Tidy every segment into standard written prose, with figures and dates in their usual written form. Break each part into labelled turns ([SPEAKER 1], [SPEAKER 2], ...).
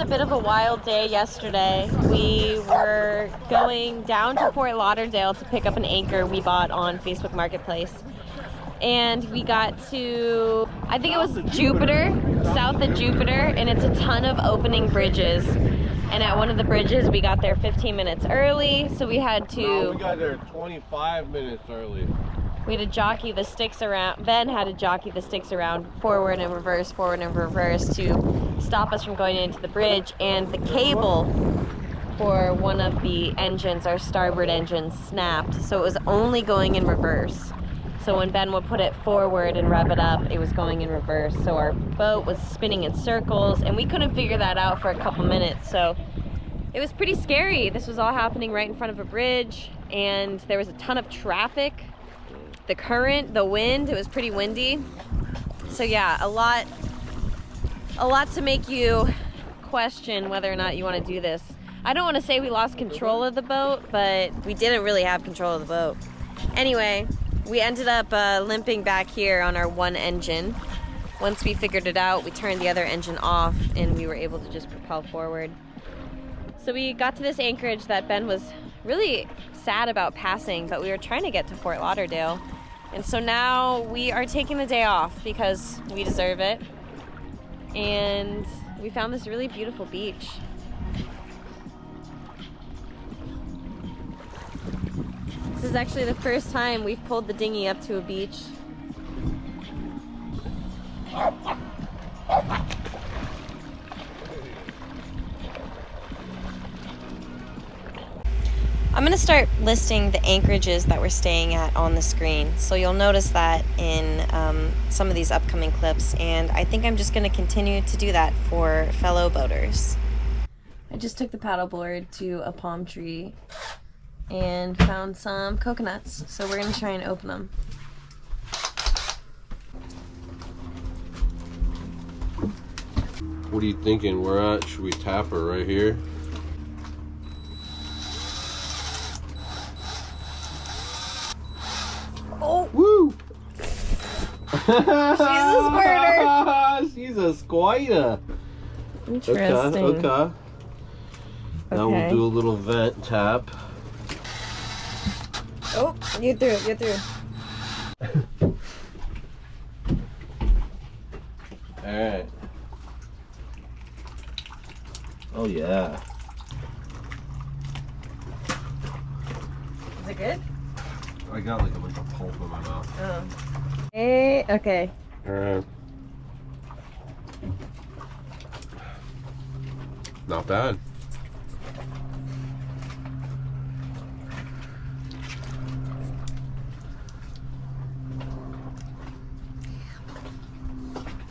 [SPEAKER 1] a bit of a wild day yesterday. We were going down to Fort Lauderdale to pick up an anchor we bought on Facebook Marketplace. And we got to, I think it was Jupiter, south of Jupiter, and it's a ton of opening bridges. And at one of the bridges, we got there 15 minutes early, so we had to...
[SPEAKER 2] No, we got there 25 minutes early.
[SPEAKER 1] We had to jockey the sticks around. Ben had to jockey the sticks around forward and reverse to stop us from going into the bridge. And the cable for one of the engines, our starboard engine, snapped. So it was only going in reverse. So when Ben would put it forward and rev it up, it was going in reverse. So our boat was spinning in circles, and we couldn't figure that out for a couple minutes. So it was pretty scary. This was all happening right in front of a bridge, and there was a ton of traffic. The current, the wind, it was pretty windy. So yeah, a lot to make you question whether or not you want to do this. I don't want to say we lost control of the boat, but we didn't really have control of the boat. Anyway, we ended up limping back here on our one engine. Once we figured it out, we turned the other engine off and we were able to just propel forward. So we got to this anchorage that Ben was really sad about passing, but we were trying to get to Fort Lauderdale. And so now we are taking the day off because we deserve it. And we found this really beautiful beach. This is actually the first time we've pulled the dinghy up to a beach. I'm going to start listing the anchorages that we're staying at on the screen. So you'll notice that in some of these upcoming clips, and I think I'm just going to continue to do that for fellow boaters. I just took the paddleboard to a palm tree and found some coconuts, so we're going to try and open them.
[SPEAKER 2] What are you thinking we're at? Should we tap her right here?
[SPEAKER 1] Oh!
[SPEAKER 2] Woo!
[SPEAKER 1] She's a squirter!
[SPEAKER 2] She's a squirter!
[SPEAKER 1] Interesting.
[SPEAKER 2] Okay. Now we'll do a little vent tap.
[SPEAKER 1] Oh, you threw it, you threw.
[SPEAKER 2] Alright. Oh yeah.
[SPEAKER 1] Is it good?
[SPEAKER 2] I got like a bunch of pulp in my mouth.
[SPEAKER 1] Oh. Hey, okay.
[SPEAKER 2] Alright. Not bad.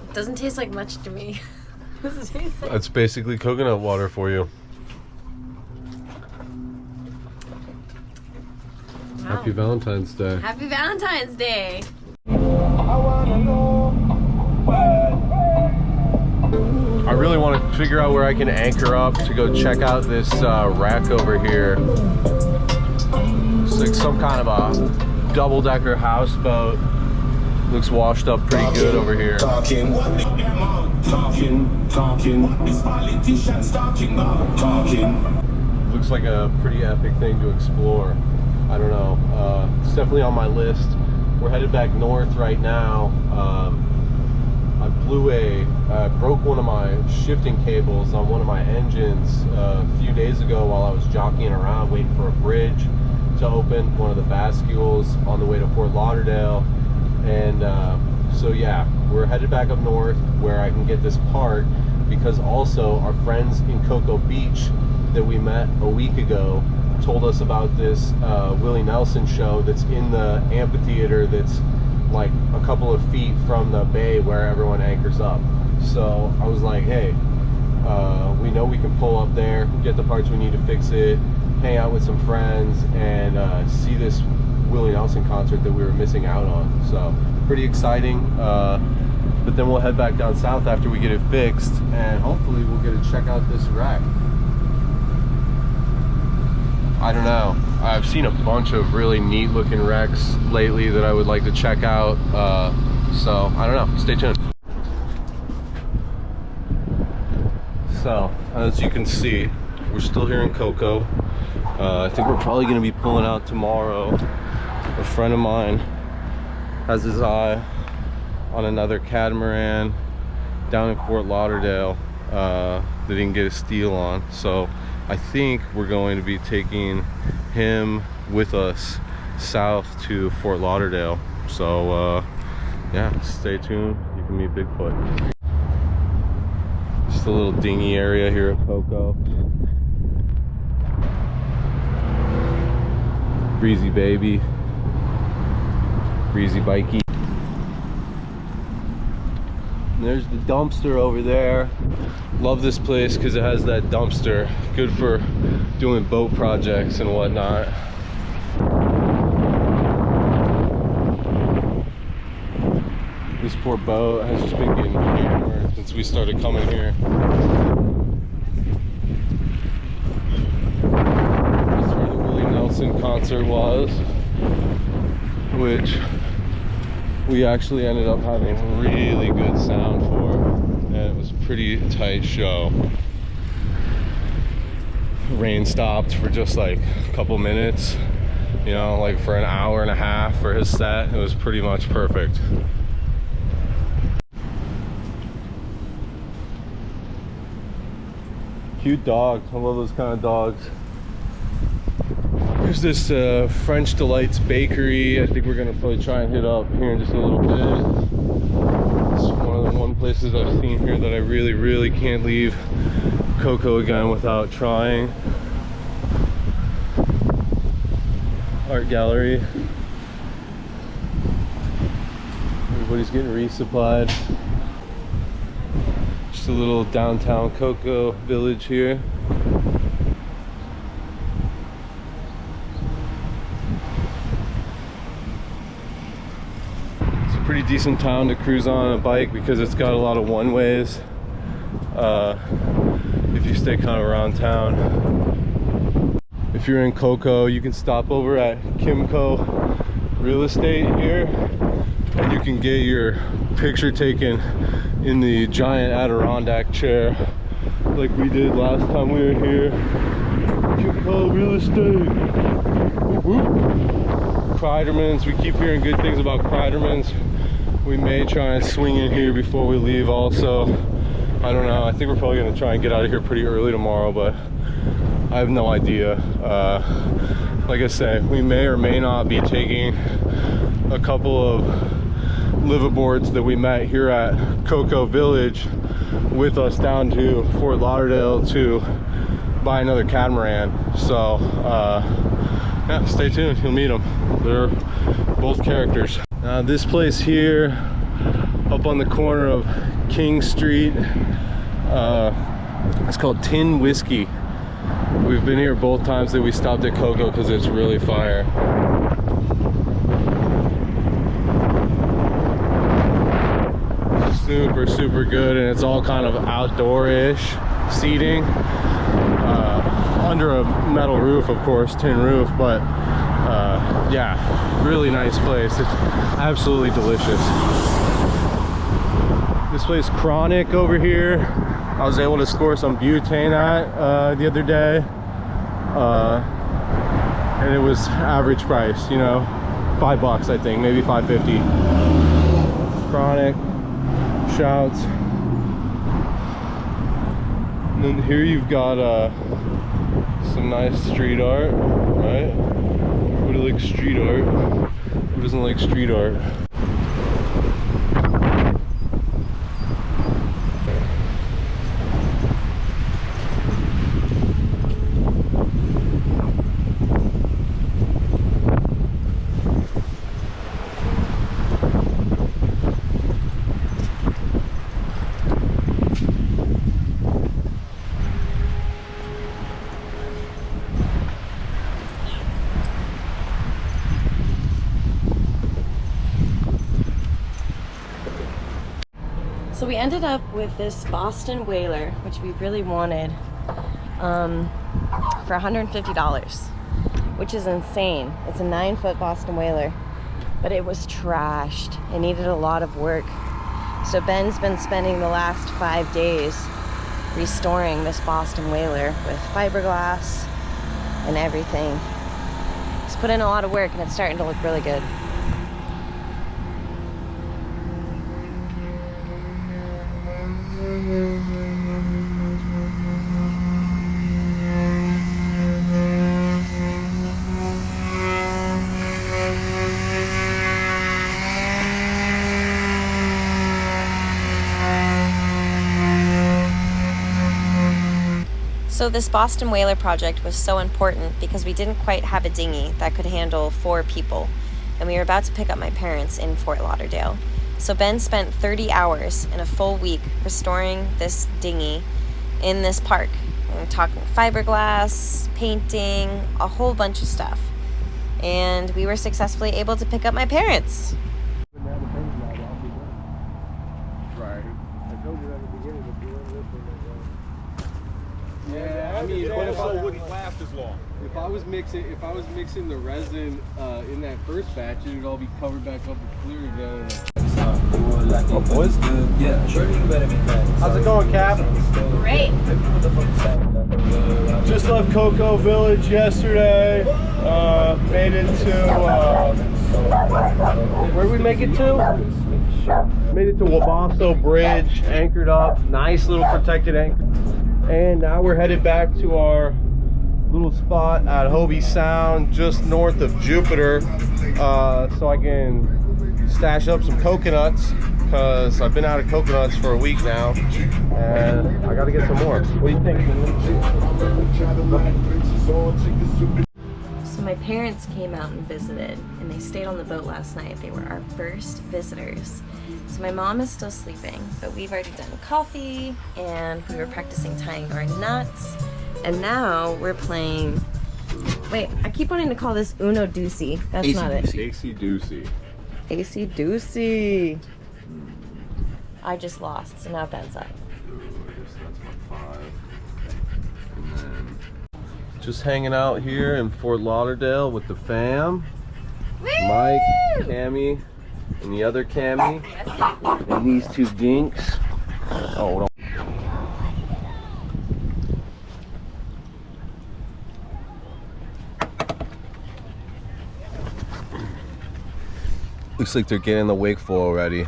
[SPEAKER 1] It doesn't taste like much to me. What does it taste like?
[SPEAKER 2] It's basically coconut water for you.
[SPEAKER 1] Wow.
[SPEAKER 2] Happy Valentine's Day.
[SPEAKER 1] Happy Valentine's Day.
[SPEAKER 2] I really want to figure out where I can anchor up to go check out this wreck over here. It's like some kind of a double-decker houseboat. Looks washed up pretty good over here.
[SPEAKER 3] Talking.
[SPEAKER 2] Looks like a pretty epic thing to explore. I don't know. It's definitely on my list. We're headed back north right now. I broke one of my shifting cables on one of my engines a few days ago while I was jockeying around waiting for a bridge to open, one of the Bascules on the way to Fort Lauderdale. And so yeah, we're headed back up north where I can get this part, because also our friends in Cocoa Beach that we met a week ago told us about this Willie Nelson show that's in the amphitheater that's like a couple of feet from the bay where everyone anchors up. So I was like, hey, we know we can pull up there, get the parts we need to fix it, hang out with some friends, and see this Willie Nelson concert that we were missing out on. So pretty exciting. But then we'll head back down south after we get it fixed, and hopefully we'll get to check out this wreck. I don't know. I've seen a bunch of really neat looking wrecks lately that I would like to check out. So I don't know. Stay tuned. So, as you can see, we're still here in Cocoa. I think we're probably going to be pulling out tomorrow. A friend of mine has his eye on another catamaran down in Fort Lauderdale that he didn't get a steal on. So I think we're going to be taking him with us south to Fort Lauderdale. So yeah, stay tuned. You can meet Bigfoot. Just a little dinghy area here at Cocoa. Breezy baby, breezy bikey. And there's the dumpster over there. Love this place because it has that dumpster. Good for doing boat projects and whatnot. This poor boat has just been getting hammered since we started coming here. That's where the Willie Nelson concert was, which we actually ended up having really good sound for, and it was a pretty tight show. Rain stopped for just like a couple minutes, you know, like for an hour and a half for his set. It was pretty much perfect. Cute dog. I love those kind of dogs. There's this French Delights bakery. I think we're gonna probably try and hit up here in just a little bit. It's one of the places I've seen here that I really can't leave Cocoa again without trying. Art gallery. Everybody's getting resupplied. Just a little downtown Cocoa village here. Pretty decent town to cruise on a bike because it's got a lot of one-ways if you stay kind of around town. If you're in Cocoa, you can stop over at Kimco Real Estate here and you can get your picture taken in the giant Adirondack chair like we did last time we were here. Kimco Real Estate. Whoop, whoop. Kreidermans, we keep hearing good things about Kreidermans. We may try and swing in here before we leave also. I don't know. I think we're probably going to try and get out of here pretty early tomorrow, but I have no idea. Like I said, we may or may not be taking a couple of liveaboards that we met here at Cocoa Village with us down to Fort Lauderdale to buy another catamaran. So yeah, stay tuned. You'll meet them. They're both characters. This place here up on the corner of King Street, it's called Tin Whiskey. We've been here both times that we stopped at Cocoa because it's really fire. Super good, and it's all kind of outdoor-ish seating under a metal roof, of course, tin roof, but yeah, really nice place. It's absolutely delicious. This place Chronic over here, I was able to score some butane at the other day, and it was average price, you know, $5 I think, maybe $5.50. Chronic, shouts. And then here you've got some nice street art, right? Everybody likes street art. Who doesn't like street art?
[SPEAKER 1] So we ended up with this Boston whaler, which we really wanted, for $150, which is insane. It's a 9-foot Boston whaler, but it was trashed. It needed a lot of work. So Ben's been spending the last 5 days restoring this Boston whaler with fiberglass and everything. He's put in a lot of work and it's starting to look really good. So this Boston whaler project was so important because we didn't quite have a dinghy that could handle 4 people, and we were about to pick up my parents in Fort Lauderdale. So Ben spent 30 hours in a full week restoring this dinghy in this park. We're talking fiberglass, painting, a whole bunch of stuff. And we were successfully able to pick up my parents.
[SPEAKER 2] Right. I told you that at the beginning, but you weren't listening. Yeah, I mean, but if
[SPEAKER 3] it wouldn't last as long.
[SPEAKER 2] If I was mixing the resin in that first batch, it would all be covered back up and clear again. Oh, boys.
[SPEAKER 4] Yeah, sure.
[SPEAKER 2] How's it going, Cap?
[SPEAKER 1] Great.
[SPEAKER 2] Just left Cocoa Village yesterday. Made it to where did we make it to? Made it to Wabasso Bridge, anchored up, nice little protected anchor. And now we're headed back to our little spot at Hobie Sound, just north of Jupiter, so I can stash up some coconuts, because I've been out of coconuts for a week now, and I gotta get some more. What do you think?
[SPEAKER 1] So my parents came out and visited, and they stayed on the boat last night. They were our first visitors. So my mom is still sleeping, but we've already done coffee, and we were practicing tying our knots, and now we're playing, wait, I keep wanting to call this Uno Deucey. That's not it.
[SPEAKER 2] AC Deucey.
[SPEAKER 1] AC Deucey. I just lost, so now Ben's up.
[SPEAKER 2] That's my 5. And then just hanging out here in Fort Lauderdale with the fam.
[SPEAKER 1] Woo!
[SPEAKER 2] Mike, Cammy, and the other Cammy, and these 2 dinks. Oh, hold on. Looks like they're getting the wakeful already.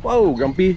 [SPEAKER 2] Whoa, Grumpy.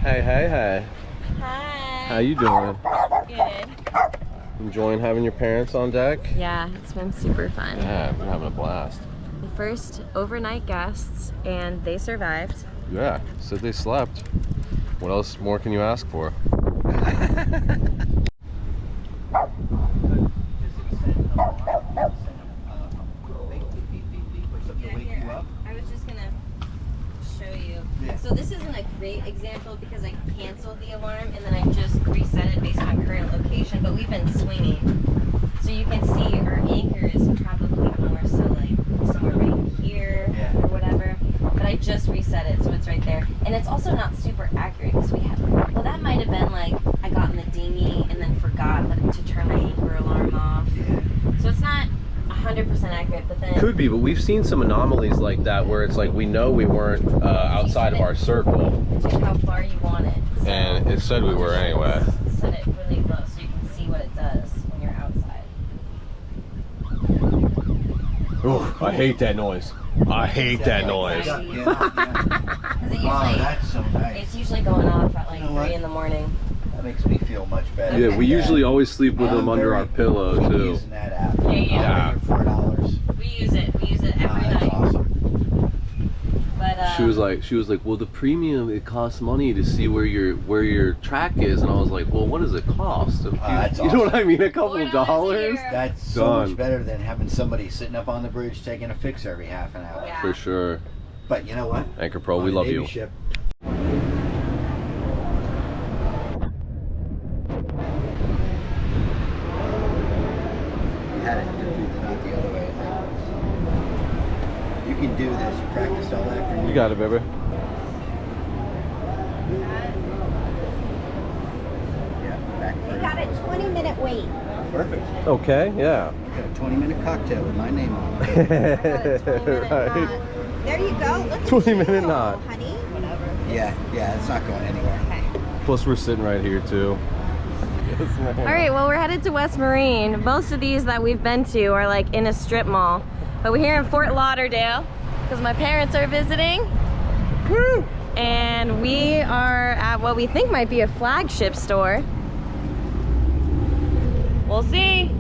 [SPEAKER 2] Hey, hey, hey.
[SPEAKER 1] Hi.
[SPEAKER 2] How you doing?
[SPEAKER 1] Good.
[SPEAKER 2] Enjoying having your parents on deck?
[SPEAKER 1] Yeah, it's been super fun.
[SPEAKER 2] Yeah, I've been having a blast.
[SPEAKER 1] The first overnight guests, and they survived.
[SPEAKER 2] Yeah, said they slept. What else more can you ask for?
[SPEAKER 1] I was just gonna show you. So this isn't a great example because I canceled the alarm and then I just reset it based on current location, but we've been swinging. So you can see our anchor is probably more so like somewhere right here or whatever. But I just reset it, so it's right there. And it's also not super accurate because we have, well, that might have been like I got in the dinghy and then forgot to turn my anchor alarm off. So it's not 100% accurate, but then
[SPEAKER 2] Could be, but we've seen some anomalies like that where it's like we know we weren't outside of our circle,
[SPEAKER 1] to how far you want it. So
[SPEAKER 2] and it said we were anyway.
[SPEAKER 1] set it really low so you can see what it does when you're outside.
[SPEAKER 2] Oh, I hate that noise. I hate that noise.
[SPEAKER 1] Because it usually,
[SPEAKER 3] Oh, that's so nice.
[SPEAKER 1] it's usually going off at like
[SPEAKER 3] You know what?
[SPEAKER 1] 3 in the morning.
[SPEAKER 3] That makes me feel much better.
[SPEAKER 2] Yeah, we usually always sleep with them under our pillow
[SPEAKER 3] I'm
[SPEAKER 2] too.
[SPEAKER 3] using that app.
[SPEAKER 1] Yeah.
[SPEAKER 3] $4.
[SPEAKER 1] We use it every
[SPEAKER 3] That's
[SPEAKER 1] night.
[SPEAKER 3] awesome.
[SPEAKER 1] But
[SPEAKER 2] She was like, well, the premium, it costs money to see where your track is, and I was like, well, what does it cost?
[SPEAKER 3] That's
[SPEAKER 2] you know what I mean? A couple
[SPEAKER 1] $4 a
[SPEAKER 2] dollars.
[SPEAKER 1] year.
[SPEAKER 3] That's so
[SPEAKER 2] Done.
[SPEAKER 3] much better than having somebody sitting up on the bridge taking a fix every half an hour.
[SPEAKER 1] Yeah.
[SPEAKER 2] For sure.
[SPEAKER 3] But you know what?
[SPEAKER 2] Anchor Pro,
[SPEAKER 3] On
[SPEAKER 2] we
[SPEAKER 3] a
[SPEAKER 2] love
[SPEAKER 3] Navy
[SPEAKER 2] you.
[SPEAKER 3] ship, you had it not the other way. You can do this. You practiced all afternoon.
[SPEAKER 2] You got it, baby.
[SPEAKER 3] Yeah, back
[SPEAKER 4] We
[SPEAKER 3] through.
[SPEAKER 4] got a 20-minute wait.
[SPEAKER 3] Perfect.
[SPEAKER 2] Okay, yeah.
[SPEAKER 3] Got a 20-minute cocktail with my name on it.
[SPEAKER 4] Got a 20-minute knot. There you go. Look at
[SPEAKER 2] 20-minute
[SPEAKER 4] you,
[SPEAKER 2] knot.
[SPEAKER 4] honey. Whatever.
[SPEAKER 3] Yeah, it's not going anywhere.
[SPEAKER 4] Okay.
[SPEAKER 2] Plus, we're sitting right here too.
[SPEAKER 1] All right, well, we're headed to West Marine. Most of these that we've been to are like in a strip mall. But we're here in Fort Lauderdale because my parents are visiting. Woo! And we are at what we think might be a flagship store. We'll see.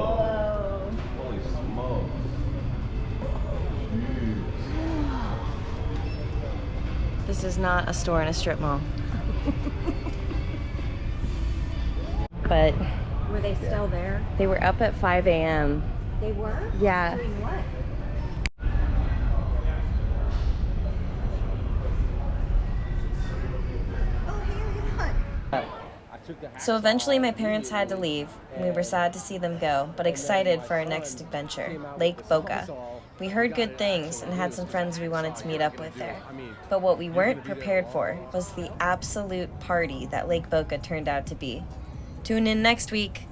[SPEAKER 2] Holy smokes.
[SPEAKER 1] This is not a store in a strip mall. But
[SPEAKER 4] Were they still there?
[SPEAKER 1] they were up at 5 a.m.
[SPEAKER 4] They were?
[SPEAKER 1] Yeah.
[SPEAKER 4] Doing what? Oh, hey, look.
[SPEAKER 1] So eventually my parents had to leave. We were sad to see them go, but excited for our next adventure, Lake Boca. We heard good things and had some friends we wanted to meet up with there. But what we weren't prepared for was the absolute party that Lake Boca turned out to be. Tune in next week.